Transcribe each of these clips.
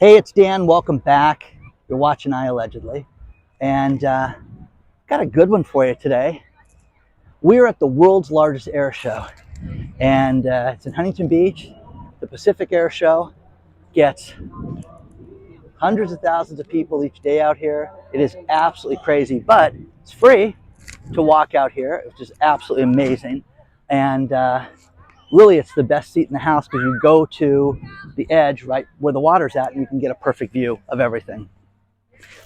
Hey, it's Dan. Welcome back. You're watching IAllegedly. And got a good one for you today. We're at the world's largest air show. And it's in Huntington Beach. The Pacific Airshow gets hundreds of thousands of people each day out here. It is absolutely crazy, but it's free to walk out here, which is absolutely amazing. And really, it's the best seat in the house because you go to the edge right where the water's at and you can get a perfect view of everything.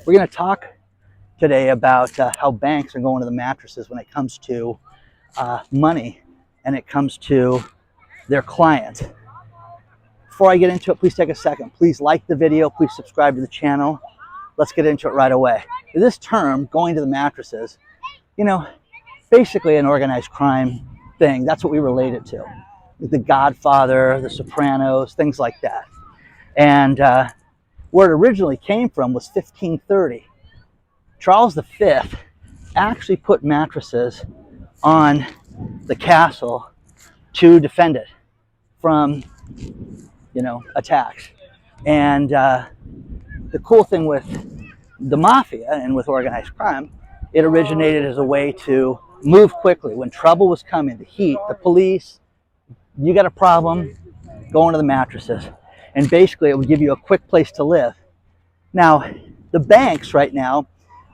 We're going to talk today about how banks are going to the mattresses when it comes to money and it comes to their clients. Before I get into it, please take a second. Please like the video. Please subscribe to the channel. Let's get into it right away. This term, going to the mattresses, basically an organized crime thing. That's what we relate it to. The Godfather, The Sopranos, things like that. And where it originally came from was 1530. Charles V actually put mattresses on the castle to defend it from, attacks. And the cool thing with the mafia and with organized crime, it originated as a way to move quickly. When trouble was coming, the heat, the police, you got a problem, go into the mattresses. And basically it would give you a quick place to live. Now, the banks right now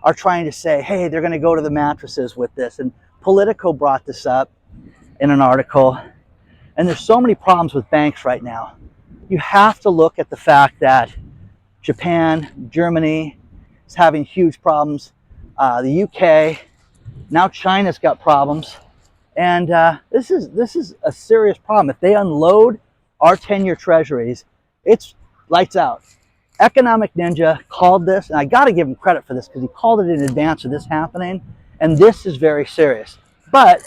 are trying to say, hey, they're going to go to the mattresses with this. And Politico brought this up in an article. And there's so many problems with banks right now. You have to look at the fact that Japan, Germany is having huge problems. The UK, now China's got problems. And this is a serious problem. If they unload our 10-year treasuries, it's lights out. Economic Ninja called this, and I got to give him credit for this because he called it in advance of this happening, and this is very serious. But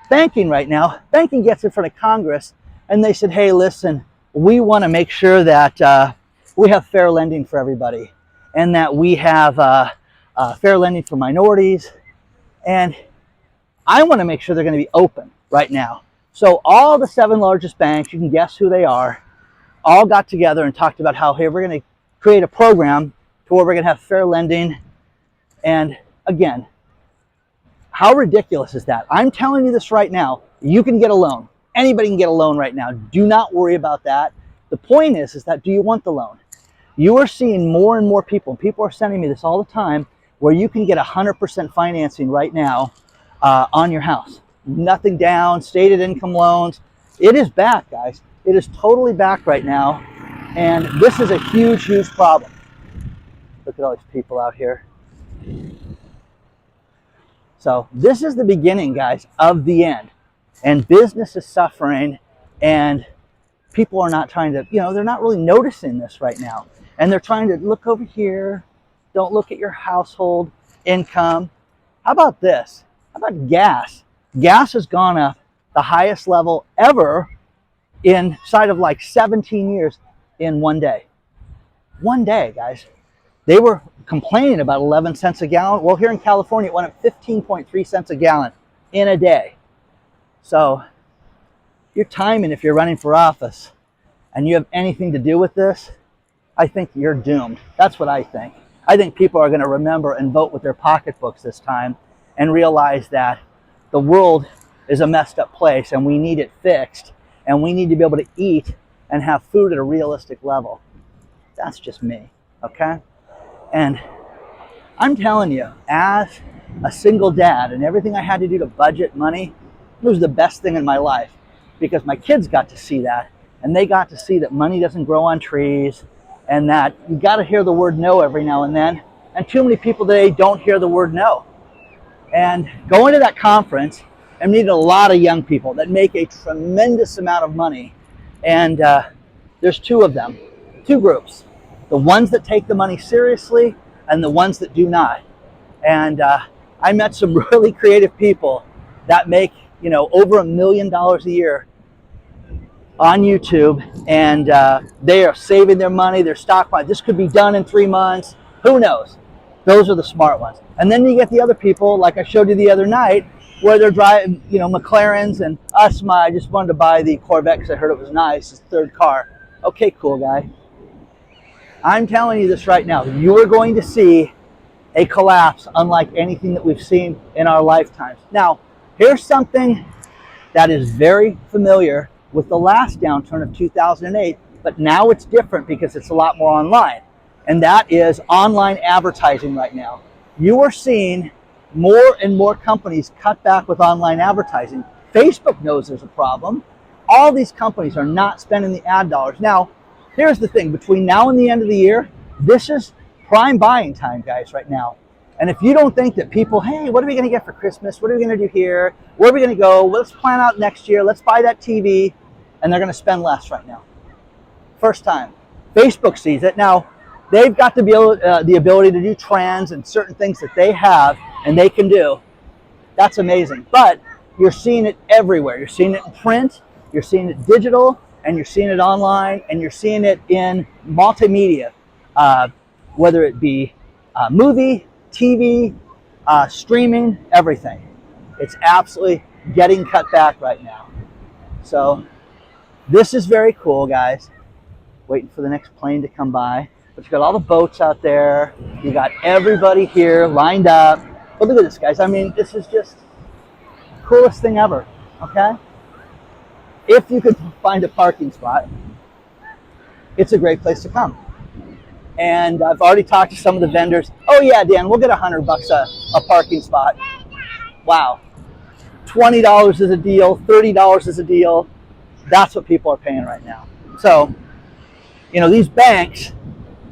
banking right now, banking gets in front of Congress, and they said, hey, listen, we want to make sure that we have fair lending for everybody, and that we have fair lending for minorities, and I want to make sure they're going to be open right now. So all the 7 largest banks, you can guess who they are, all got together and talked about how, hey, we're going to create a program to where we're going to have fair lending. And again, how ridiculous is that? I'm telling you this right now. You can get a loan. Anybody can get a loan right now. Do not worry about that. The point is that do you want the loan? You are seeing more and more people, and people are sending me this all the time, where you can get 100% financing right now on your house. Nothing down, stated income loans. It is back, guys. It is totally back right now. And this is a huge, huge problem. Look at all these people out here. So this is the beginning, guys, of the end. And business is suffering, and people are not trying to, they're not really noticing this right now. And they're trying to look over here. Don't look at your household income. How about this? How about gas? Gas has gone up the highest level ever inside of like 17 years in one day. One day, guys. They were complaining about 11 cents a gallon. Well, here in California, it went up 15.3 cents a gallon in a day. So your timing, if you're running for office and you have anything to do with this, I think you're doomed. That's what I think. I think people are going to remember and vote with their pocketbooks this time and realize that the world is a messed up place and we need it fixed, and we need to be able to eat and have food at a realistic level. That's just me, okay? And I'm telling you, as a single dad and everything I had to do to budget money, it was the best thing in my life because my kids got to see that, and they got to see that money doesn't grow on trees, and that you got to hear the word no every now and then. And too many people today don't hear the word no. And going to that conference, I'm meeting a lot of young people that make a tremendous amount of money. And there's 2 of them, 2 groups. The ones that take the money seriously and the ones that do not. And I met some really creative people that make, over $1 million a year on YouTube. And they are saving their money, their stock money. This could be done in 3 months. Who knows? Those are the smart ones. And then you get the other people, like I showed you the other night, where they're driving, McLarens, and I just wanted to buy the Corvette because I heard it was nice. It's the 3rd car. Okay, cool guy. I'm telling you this right now. You are going to see a collapse unlike anything that we've seen in our lifetimes. Now, here's something that is very familiar with the last downturn of 2008, but now it's different because it's a lot more online. And that is online advertising right now. You are seeing more and more companies cut back with online advertising. Facebook knows there's a problem. All these companies are not spending the ad dollars. Now, here's the thing. Between now and the end of the year, this is prime buying time, guys, right now. And if you don't think that people, hey, what are we going to get for Christmas? What are we going to do here? Where are we going to go? Let's plan out next year. Let's buy that TV. And they're going to spend less right now. First time. Facebook sees it. Now, they've got the ability to do trends and certain things that they have and they can do. That's amazing. But you're seeing it everywhere. You're seeing it in print. You're seeing it digital. And you're seeing it online. And you're seeing it in multimedia. Whether it be movie, TV, streaming, everything. It's absolutely getting cut back right now. So this is very cool, guys. Waiting for the next plane to come by. But you got all the boats out there. You got everybody here lined up. But look at this, guys. I mean, this is just the coolest thing ever, okay? If you could find a parking spot, it's a great place to come. And I've already talked to some of the vendors. Oh yeah, Dan, we'll get $100 a parking spot. Wow. $20 is a deal, $30 is a deal. That's what people are paying right now. So, you know, these banks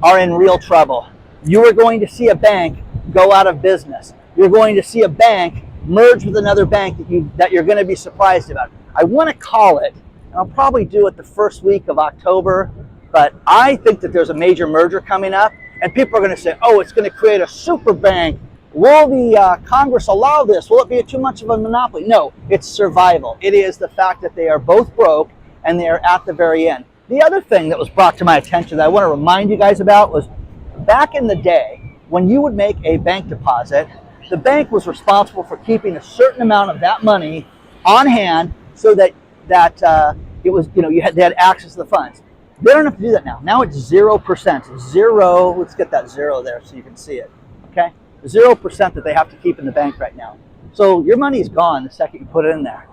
are in real trouble. You are going to see a bank go out of business. You're going to see a bank merge with another bank that you're going to be surprised about. I want to call it, and I'll probably do it the first week of October, but I think that there's a major merger coming up, and people are going to say, oh, it's going to create a super bank. Will the Congress allow this? Will it be too much of a monopoly? No, it's survival. It is the fact that they are both broke, and they are at the very end. The other thing that was brought to my attention that I want to remind you guys about was back in the day, when you would make a bank deposit, the bank was responsible for keeping a certain amount of that money on hand so that it was, you know, they had access to the funds. They don't have to do that now. Now it's 0%. Zero, let's get that zero there so you can see it, okay? 0% that they have to keep in the bank right now. So your money is gone the second you put it in there.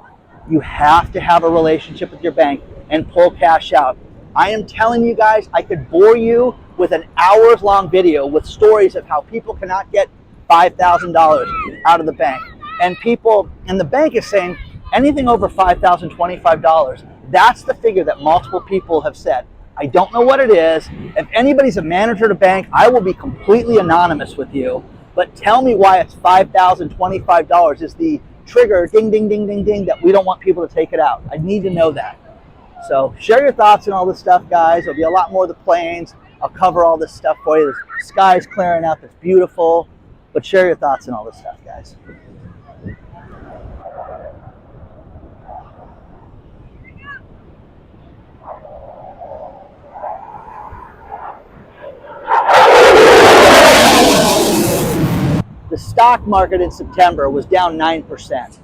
You have to have a relationship with your bank and pull cash out. I am telling you guys, I could bore you with an hours-long video with stories of how people cannot get $5,000 out of the bank. And the bank is saying anything over $5,000, $25, that's the figure that multiple people have said. I don't know what it is. If anybody's a manager at a bank, I will be completely anonymous with you. But tell me why it's $5,000, $25 is the trigger, ding, ding, ding, ding, ding, that we don't want people to take it out. I need to know that. So share your thoughts on all this stuff, guys. There'll be a lot more of the planes. I'll cover all this stuff for you. The sky's clearing up. It's beautiful. But share your thoughts on all this stuff, guys. The stock market in September was down 9%.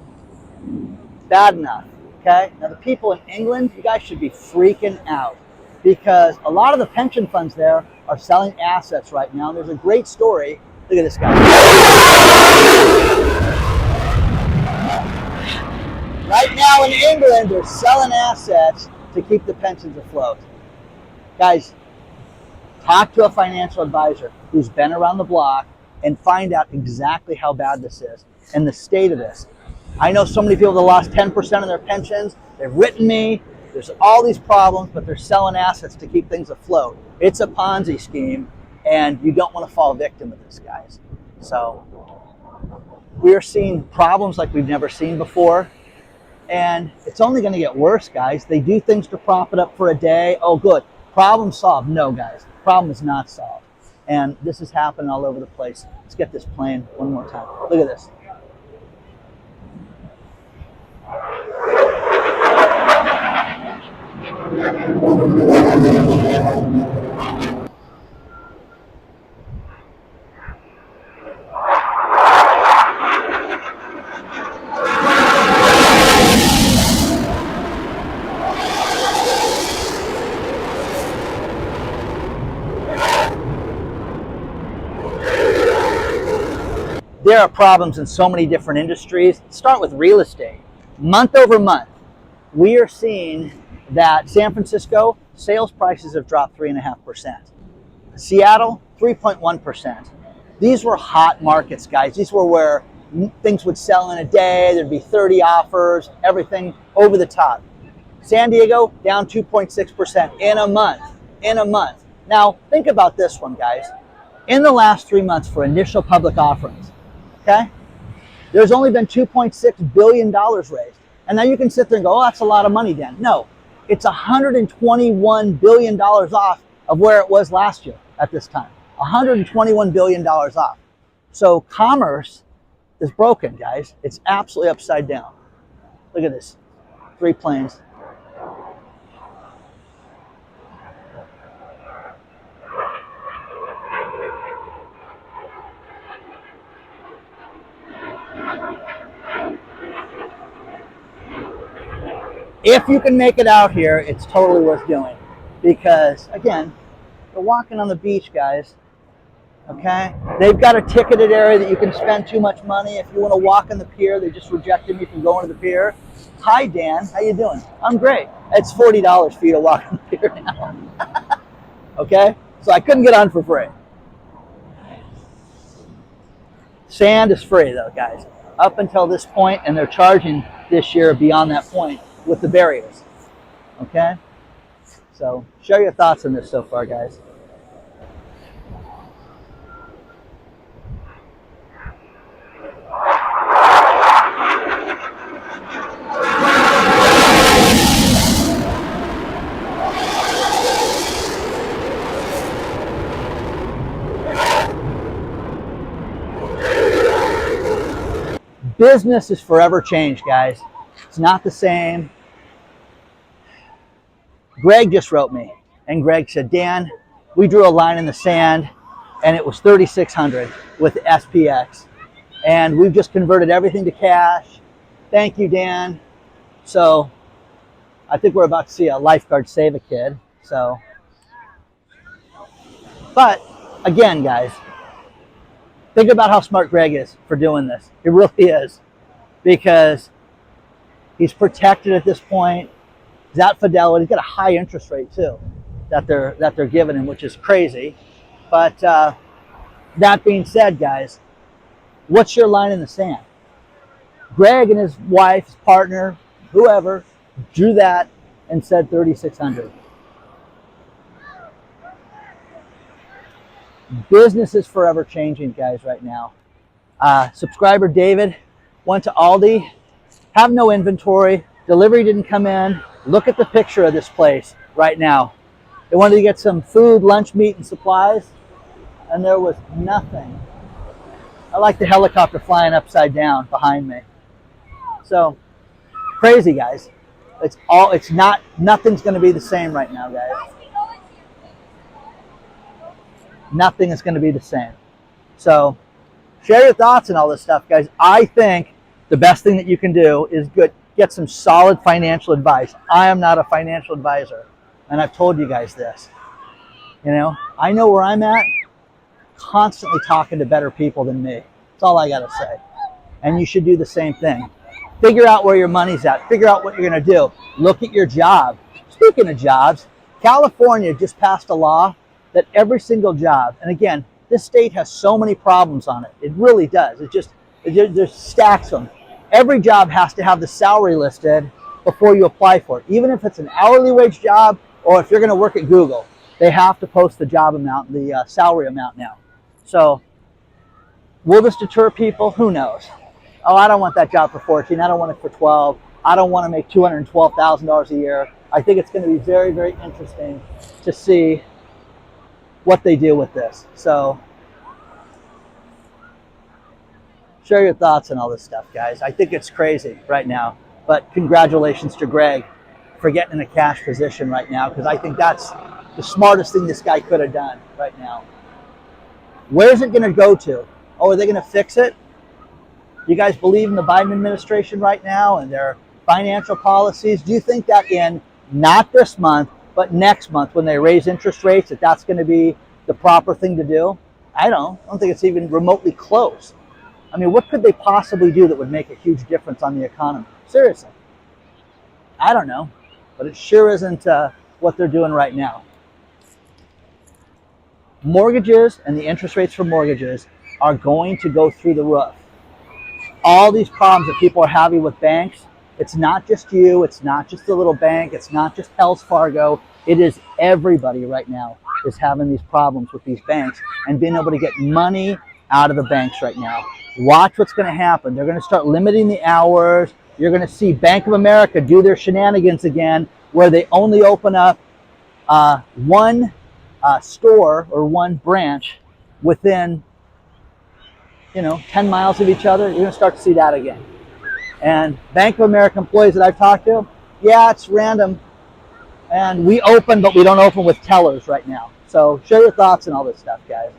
Bad enough, okay? Now the people in England, you guys should be freaking out because a lot of the pension funds there are selling assets right now. There's a great story. Look at this guy. Right now in England, they're selling assets to keep the pensions afloat. Guys, talk to a financial advisor who's been around the block and find out exactly how bad this is and the state of this. I know so many people that lost 10% of their pensions. They've written me. There's all these problems, but they're selling assets to keep things afloat. It's a Ponzi scheme, and you don't want to fall victim of this, guys. So we are seeing problems like we've never seen before, and it's only going to get worse, guys. They do things to prop it up for a day. Oh, good. Problem solved. No, guys. Problem is not solved. And this is happening all over the place. Let's get this plane one more time. Look at this. there are problems in so many different industries. Start with real estate. Month over month, we are seeing that San Francisco sales prices have dropped 3.5%. Seattle, 3.1%. These were hot markets, guys. These were where things would sell in a day. There'd be 30 offers, everything over the top. San Diego, down 2.6% in a month. In a month. Now, think about this one, guys. In the last 3 months for initial public offerings, okay, there's only been $2.6 billion raised. And now you can sit there and go, oh, that's a lot of money, Dan. No, it's $121 billion off of where it was last year at this time. $121 billion off. So commerce is broken, guys. It's absolutely upside down. Look at this. 3 planes. If you can make it out here, it's totally worth doing. Because, again, you're walking on the beach, guys. Okay? They've got a ticketed area that you can spend too much money. If you want to walk on the pier, they just rejected me from going to the pier. Hi, Dan. How you doing? I'm great. It's $40 for you to walk on the pier now. Okay? So I couldn't get on for free. Sand is free, though, guys. Up until this point, and they're charging this year beyond that point with the barriers. Okay? So share your thoughts on this so far, guys. Business is forever changed, guys. It's not the same. Greg just wrote me, and Greg said, Dan, we drew a line in the sand, and it was 3,600 with SPX, and we've just converted everything to cash. Thank you, Dan. So I think we're about to see a lifeguard save a kid. So, but again, guys, think about how smart Greg is for doing this. He really is, because he's protected at this point. He's at Fidelity. He's got a high interest rate too that they're giving him, which is crazy. But that being said, guys, what's your line in the sand? Greg and his wife, his partner, whoever, drew that and said 3,600. Business is forever changing, guys, right now. Subscriber David went to Aldi, have no inventory, delivery didn't come in. Look at the picture of this place right now. They wanted to get some food, lunch, meat, and supplies, and there was nothing. I like the helicopter flying upside down behind me. So, crazy, guys. Nothing's going to be the same right now, guys. Nothing is going to be the same. So, share your thoughts on all this stuff, guys. I think the best thing that you can do is get some solid financial advice. I am not a financial advisor, and I've told you guys this. You know, I know where I'm at, constantly talking to better people than me. That's all I got to say. And you should do the same thing. Figure out where your money's at. Figure out what you're going to do. Look at your job. Speaking of jobs, California just passed a law that every single job, and again, this state has so many problems on it. It really does. There's stacks of them. Every job has to have the salary listed before you apply for it. Even if it's an hourly wage job, or if you're going to work at Google, they have to post the job amount, the salary amount now. So, will this deter people? Who knows? Oh, I don't want that job for 14. I don't want it for 12. I don't want to make $212,000 a year. I think it's going to be very, very interesting to see what they do with this. So, share your thoughts on all this stuff, guys. I think it's crazy right now. But congratulations to Greg for getting in a cash position right now, because I think that's the smartest thing this guy could have done right now. Where's it going to go to? Oh, are they going to fix it? You guys believe in the Biden administration right now and their financial policies? Do you think that in not this month, but next month when they raise interest rates, that's going to be the proper thing to do? I don't think it's even remotely close. I mean, what could they possibly do that would make a huge difference on the economy? Seriously. I don't know, but it sure isn't what they're doing right now. Mortgages and the interest rates for mortgages are going to go through the roof. All these problems that people are having with banks, it's not just you, it's not just the little bank, it's not just Wells Fargo, it is everybody right now is having these problems with these banks and being able to get money out of the banks right now. Watch what's going to happen. They're going to start limiting the hours. You're going to see Bank of America do their shenanigans again, where they only open up one store or one branch within 10 miles of each other. You're going to start to see that again. And Bank of America employees that I've talked to, yeah, it's random. And we open, but we don't open with tellers right now. So share your thoughts on all this stuff, guys.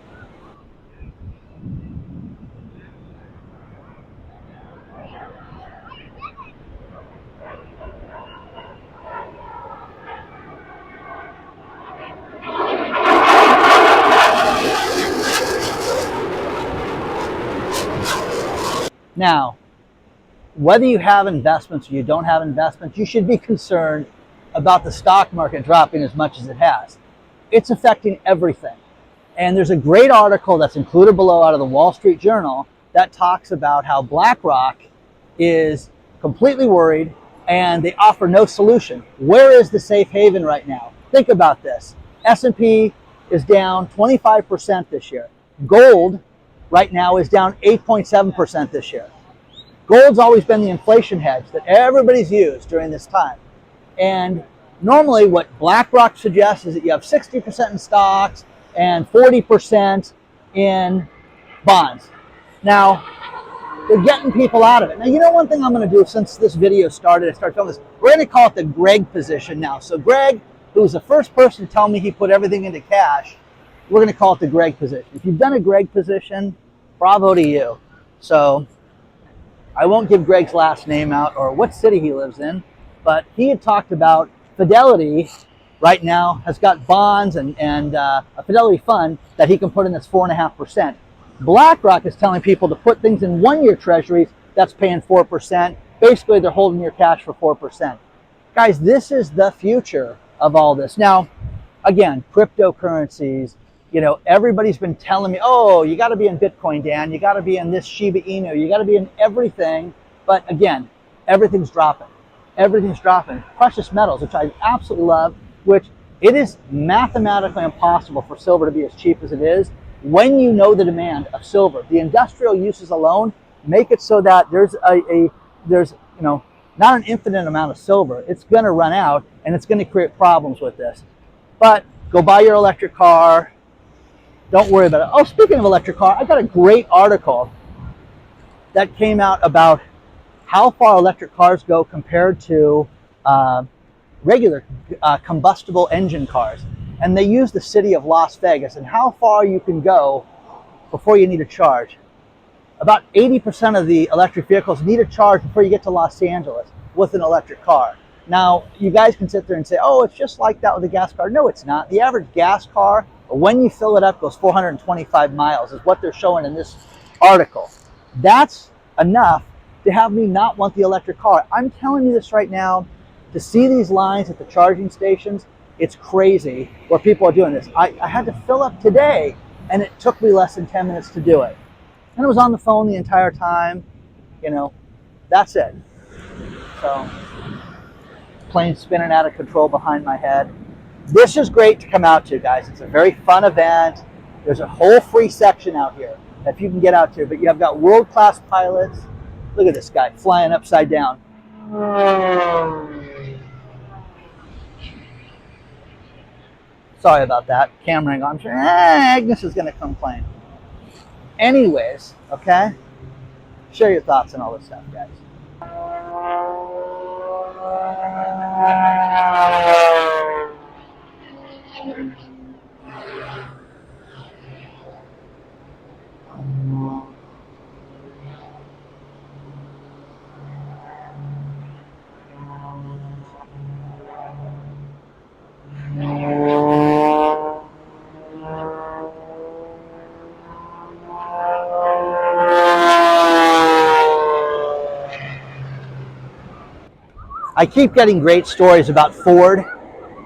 Now, whether you have investments or you don't have investments, you should be concerned about the stock market dropping as much as it has. It's affecting everything. And there's a great article that's included below out of the Wall Street Journal that talks about how BlackRock is completely worried and they offer no solution. Where is the safe haven right now? Think about this. S&P is down 25% this year. Gold right now is down 8.7% this year. Gold's always been the inflation hedge that everybody's used during this time. And normally what BlackRock suggests is that you have 60% in stocks and 40% in bonds. Now, they're getting people out of it. Now, you know one thing I'm going to do since this video started, I started filming this, we're going to call it the Greg position now. So Greg, who was the first person to tell me he put everything into cash, we're going to call it the Greg position. If you've done a Greg position, bravo to you. So I won't give Greg's last name out or what city he lives in, but he had talked about Fidelity right now has got bonds and a Fidelity fund that he can put in that's 4.5%. BlackRock is telling people to put things in one-year treasuries that's paying 4%. Basically, they're holding your cash for 4%. Guys, this is the future of all this. Now, again, cryptocurrencies, everybody's been telling me, oh, you got to be in Bitcoin, Dan. You got to be in this Shiba Inu. You got to be in everything. But again, everything's dropping. Everything's dropping. Precious metals, which I absolutely love, which it is mathematically impossible for silver to be as cheap as it is when you know the demand of silver. The industrial uses alone make it so that there's not an infinite amount of silver. It's going to run out, and it's going to create problems with this. But go buy your electric car. Don't worry about it. Oh, speaking of electric car, I got a great article that came out about how far electric cars go compared to regular combustible engine cars. And they use the city of Las Vegas and how far you can go before you need a charge. About 80% of the electric vehicles need a charge before you get to Los Angeles with an electric car. Now, you guys can sit there and say, oh, it's just like that with a gas car. No, it's not. The average gas car, when you fill it up, goes 425 miles, is what they're showing in this article. That's enough to have me not want the electric car. I'm telling you this right now, to see these lines at the charging stations, it's crazy where people are doing this. I had to fill up today, and it took me less than 10 minutes to do it. And I was on the phone the entire time. That's it. So, plane spinning out of control behind my head. This is great to come out to, guys. It's a very fun event. There's a whole free section out here if you can get out to. But you have got world-class pilots. Look at this guy flying upside down. Sorry about that. Camera angle. I'm sure Agnes is going to complain. Anyways, okay? Share your thoughts on all this stuff, guys. I keep getting great stories about Ford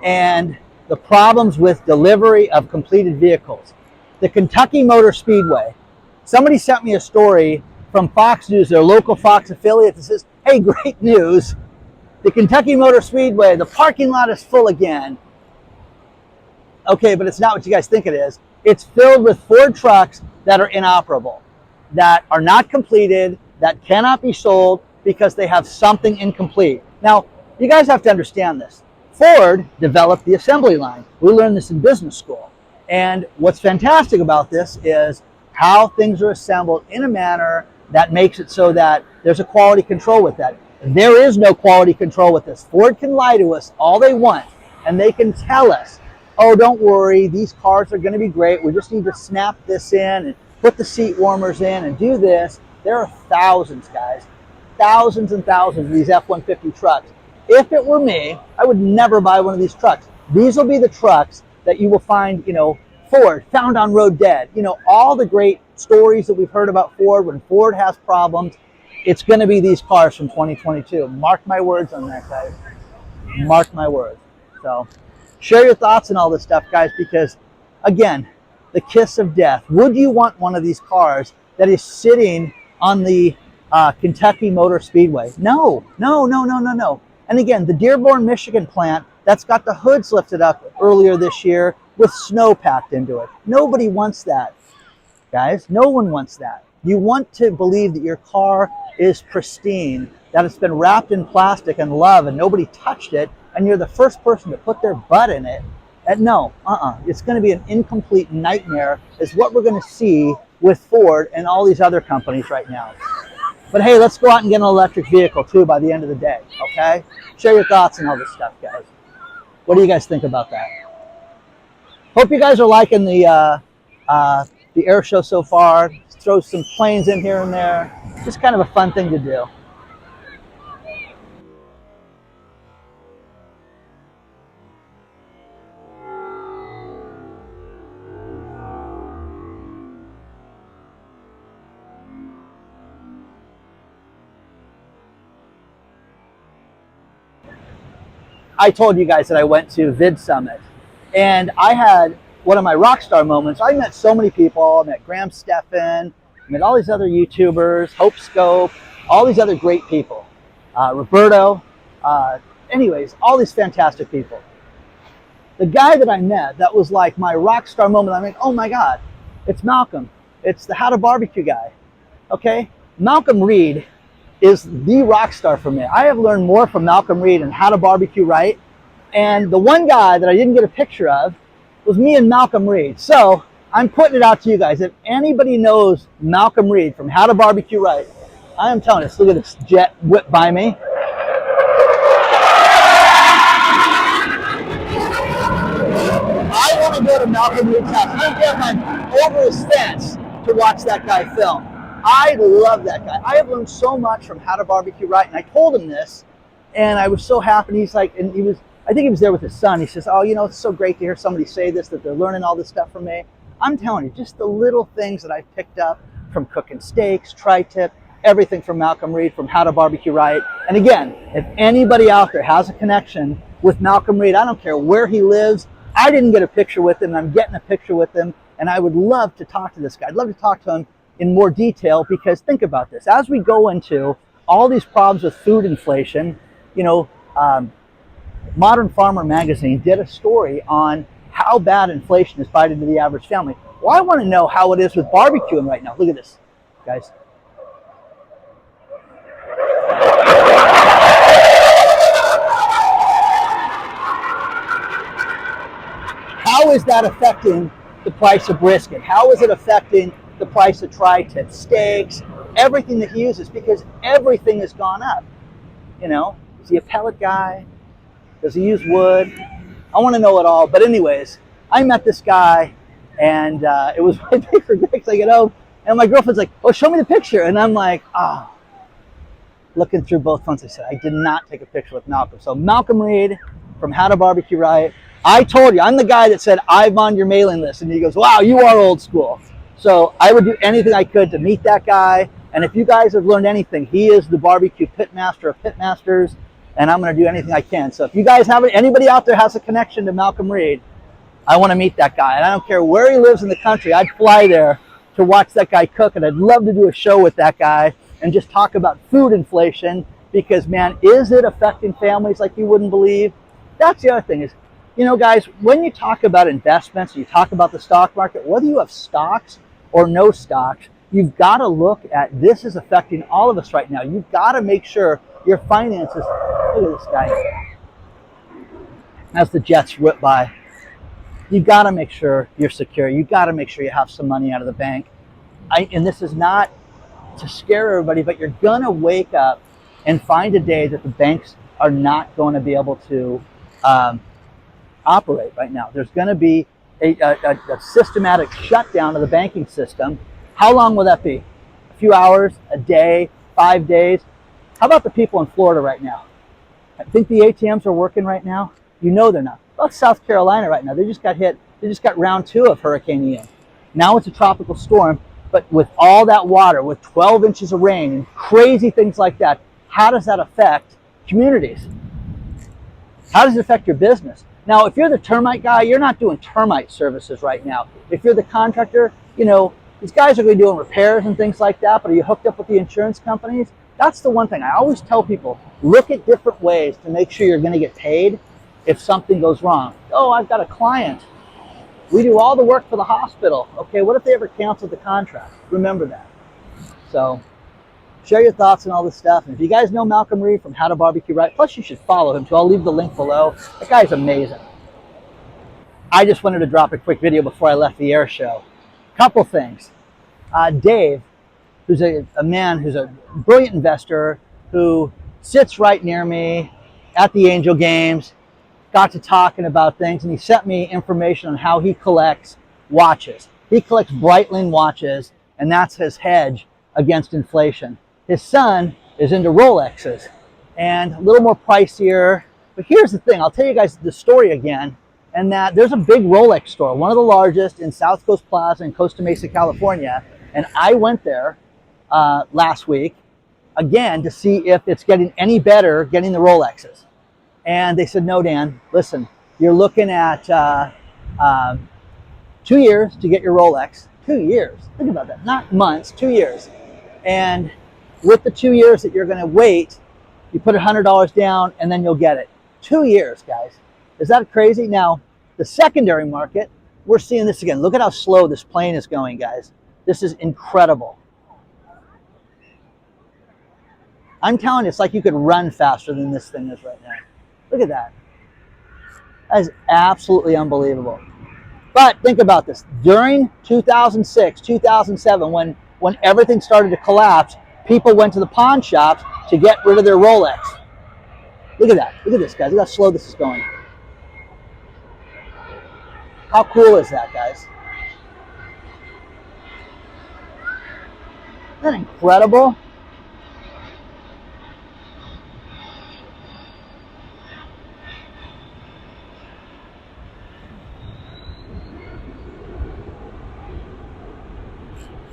and the problems with delivery of completed vehicles. The Kentucky Motor Speedway. Somebody sent me a story from Fox News, their local Fox affiliate, that says, hey, great news. The Kentucky Motor Speedway, the parking lot is full again. Okay, but it's not what you guys think it is. It's filled with Ford trucks that are inoperable, that are not completed, that cannot be sold because they have something incomplete. Now, you guys have to understand this. Ford developed the assembly line. We learned this in business school. And what's fantastic about this is how things are assembled in a manner that makes it so that there's a quality control with that. There is no quality control with this. Ford can lie to us all they want, and they can tell us, oh, don't worry, these cars are going to be great. We just need to snap this in and put the seat warmers in and do this. There are thousands, guys, thousands and thousands of these F-150 trucks. If it were me, I would never buy one of these trucks. These will be the trucks that you will find, Ford, found on road dead. All the great stories that we've heard about Ford, when Ford has problems, it's going to be these cars from 2022. Mark my words on that, guys. Mark my words. So share your thoughts on all this stuff, guys, because, again, the kiss of death. Would you want one of these cars that is sitting on the Kentucky Motor Speedway? No, no, no, no, no, no. And again, the Dearborn, Michigan plant that's got the hoods lifted up earlier this year with snow packed into it. Nobody wants that, guys. No one wants that. You want to believe that your car is pristine, that it's been wrapped in plastic and love and nobody touched it, and you're the first person to put their butt in it. And no, it's going to be an incomplete nightmare is what we're going to see with Ford and all these other companies right now. But hey, let's go out and get an electric vehicle too by the end of the day, okay? Share your thoughts on all this stuff, guys. What do you guys think about that? Hope you guys are liking the air show so far. Throw some planes in here and there. Just kind of a fun thing to do. I told you guys that I went to Vid Summit, and I had one of my rock star moments. I met so many people. I met Graham Stephan, I met all these other YouTubers, Hope Scope, all these other great people. Roberto, anyways, all these fantastic people. The guy that I met that was like my rock star moment, I'm like, oh my God, it's Malcom. It's the How to Barbecue guy, okay? Malcom Reed is the rock star for me. I have learned more from Malcom Reed and How to Barbecue Right. And the one guy that I didn't get a picture of was me and Malcom Reed. So I'm putting it out to you guys. If anybody knows Malcom Reed from How to Barbecue Right, I am telling you, look at this jet whip by me. I want to go to Malcom Reed's house. I don't care if I'm over his fence to watch that guy film. I love that guy. I have learned so much from How to Barbecue Right, and I told him this, and I was so happy. He's like, and I think he was there with his son. He says, oh, it's so great to hear somebody say this, that they're learning all this stuff from me. I'm telling you, just the little things that I've picked up from cooking steaks, tri-tip, everything from Malcom Reed, from How to Barbecue Right. And again, if anybody out there has a connection with Malcom Reed, I don't care where he lives. I didn't get a picture with him. I'm getting a picture with him, and I would love to talk to this guy. I'd love to talk to him in more detail, because think about this. As we go into all these problems with food inflation, Modern Farmer magazine did a story on how bad inflation is biting into the average family. Well, I want to know how it is with barbecuing right now. Look at this, guys. How is that affecting the price of brisket? How is it affecting the price of tri-tip, steaks, everything that he uses? Because everything has gone up. Is he a pellet guy? Does he use wood? I want to know it all. But anyways, I met this guy, and it was my day for Greg's. I get home, and my girlfriend's like, oh, show me the picture. And I'm like, looking through both phones. I said, I did not take a picture with Malcom. So Malcom Reed from How to Barbecue Right. I told you, I'm the guy that said, I'm on your mailing list. And he goes, wow, you are old school. So I would do anything I could to meet that guy. And if you guys have learned anything, he is the barbecue pitmaster of pitmasters. and I'm going to do anything I can. So if you guys have anybody out there has a connection to Malcom Reed, I want to meet that guy. And I don't care where he lives in the country. I'd fly there to watch that guy cook, and I'd love to do a show with that guy and just talk about food inflation, because, man, is it affecting families like you wouldn't believe? That's the other thing is, you know, guys, when you talk about investments, you talk about the stock market, whether you have stocks or no stocks, you've got to look at this is affecting all of us right now. You've got to make sure your finances, look at this guy, as the jets whip by. You got to make sure you're secure. You got to make sure you have some money out of the bank. And this is not to scare everybody, but you're going to wake up and find a day that the banks are not going to be able to operate right now. There's going to be a systematic shutdown of the banking system. How long will that be? A few hours, a day, 5 days? How about the people in Florida right now? I think the ATMs are working right now. You know they're not. About South Carolina right now, they just got hit. They just got round 2 of Hurricane Ian. Now it's a tropical storm, but with all that water, with 12 inches of rain and crazy things like that, how does that affect communities? How does it affect your business? Now, if you're the termite guy, you're not doing termite services right now. If you're the contractor, you know, these guys are going to be doing repairs and things like that, but are you hooked up with the insurance companies? That's the one thing. I always tell people, look at different ways to make sure you're going to get paid if something goes wrong. Oh, I've got a client. We do all the work for the hospital. Okay, what if they ever canceled the contract? Remember that. So share your thoughts on all this stuff. And if you guys know Malcom Reed from How to BBQ Right, plus you should follow him too. I'll leave the link below. That guy's amazing. I just wanted to drop a quick video before I left the air show. Couple things. Dave, who's a man who's a brilliant investor who sits right near me at the Angel Games, got to talking about things, and he sent me information on how he collects watches. He collects Breitling watches, and that's his hedge against inflation. His son is into Rolexes, and a little more pricier. But here's the thing, I'll tell you guys the story again, and that there's a big Rolex store, one of the largest in South Coast Plaza in Costa Mesa, California, and I went there last week, again, to see if it's getting any better getting the Rolexes. And they said, no, Dan, listen, you're looking at 2 years to get your Rolex. 2 years, think about that, not months, 2 years. And with the 2 years that you're gonna wait, you put $100 down and then you'll get it. 2 years, guys. Is that crazy? Now, the secondary market, we're seeing this again. Look at how slow this plane is going, guys. This is incredible. I'm telling you, it's like you could run faster than this thing is right now. Look at that. That is absolutely unbelievable. But think about this. During 2006, 2007, when everything started to collapse, people went to the pawn shops to get rid of their Rolex. Look at that. Look at this, guys. Look how slow this is going. How cool is that, guys? Isn't that incredible?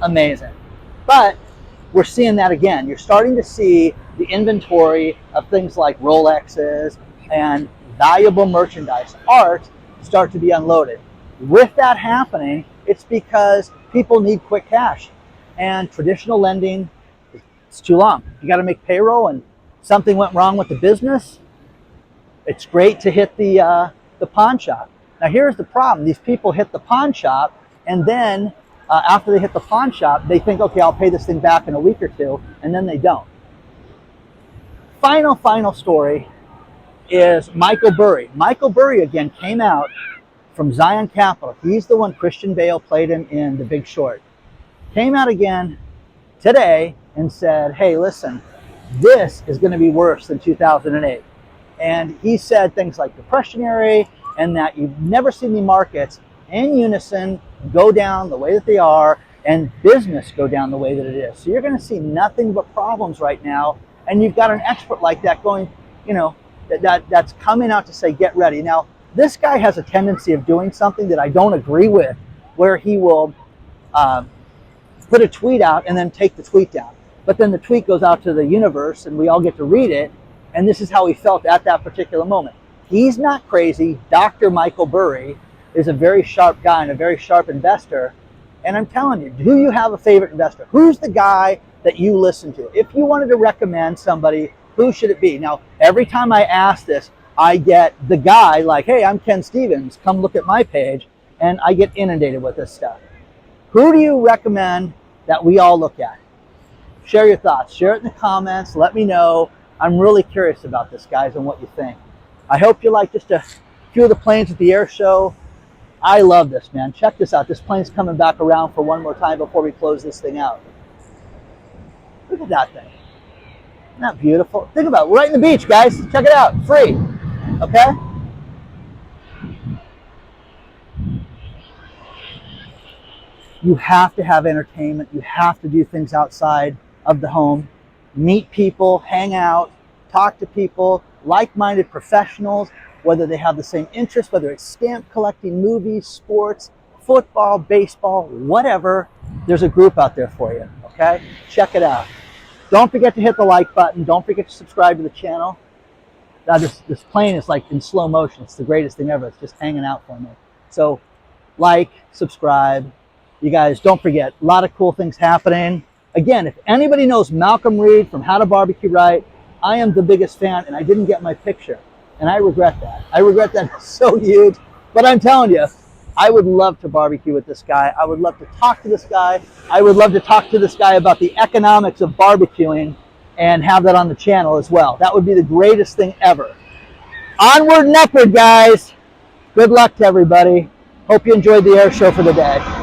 Amazing. But we're seeing that again. You're starting to see the inventory of things like Rolexes and valuable merchandise, art, start to be unloaded. With that happening, it's because people need quick cash. And traditional lending, it's too long. You got to make payroll, and something went wrong with the business. It's great to hit the pawn shop. Now here's the problem. These people hit the pawn shop, and then after they hit the pawn shop, they think, okay, I'll pay this thing back in a week or two, and then they don't. Final story is Michael Burry. Michael Burry, again, came out from Zion Capital. He's the one Christian Bale played him in The Big Short. Came out again today and said, hey, listen, this is going to be worse than 2008. And he said things like depressionary, and that you've never seen the markets in unison go down the way that they are, and business go down the way that it is. So you're going to see nothing but problems right now, and you've got an expert like that going, you know, that's coming out to say, get ready. Now, this guy has a tendency of doing something that I don't agree with, where he will put a tweet out and then take the tweet down. But then the tweet goes out to the universe, and we all get to read it, And this is how he felt at that particular moment. He's not crazy. Dr. Michael Burry is a very sharp guy and a very sharp investor. And I'm telling you, do you have a favorite investor? Who's the guy that you listen to? If you wanted to recommend somebody, who should it be? Now, every time I ask this, I get the guy like, hey, I'm Ken Stevens, come look at my page, and I get inundated with this stuff. Who do you recommend that we all look at? Share your thoughts. Share it in the comments. Let me know. I'm really curious about this, guys, and what you think. I hope you like just a few of the planes at the air show. I love this, man. Check this out. This plane's coming back around for one more time before we close this thing out. Look at that thing. Isn't that beautiful? Think about it. We're right in the beach, guys. Check it out. Free. Okay? You have to have entertainment. You have to do things outside of the home. Meet people, hang out, talk to people, like-minded professionals, whether they have the same interests, whether it's stamp collecting, movies, sports, football, baseball, whatever. There's a group out there for you, okay? Check it out. Don't forget to hit the like button. Don't forget to subscribe to the channel. Now, this plane is like in slow motion. It's the greatest thing ever. It's just hanging out for me. So like, subscribe. You guys, don't forget, a lot of cool things happening. Again, if anybody knows Malcom Reed from How to BBQ Right, I am the biggest fan, and I didn't get my picture. And I regret that. I regret that so huge. But I'm telling you, I would love to barbecue with this guy. I would love to talk to this guy. I would love to talk to this guy about the economics of barbecuing and have that on the channel as well. That would be the greatest thing ever. Onward and upward, guys. Good luck to everybody. Hope you enjoyed the air show for the day.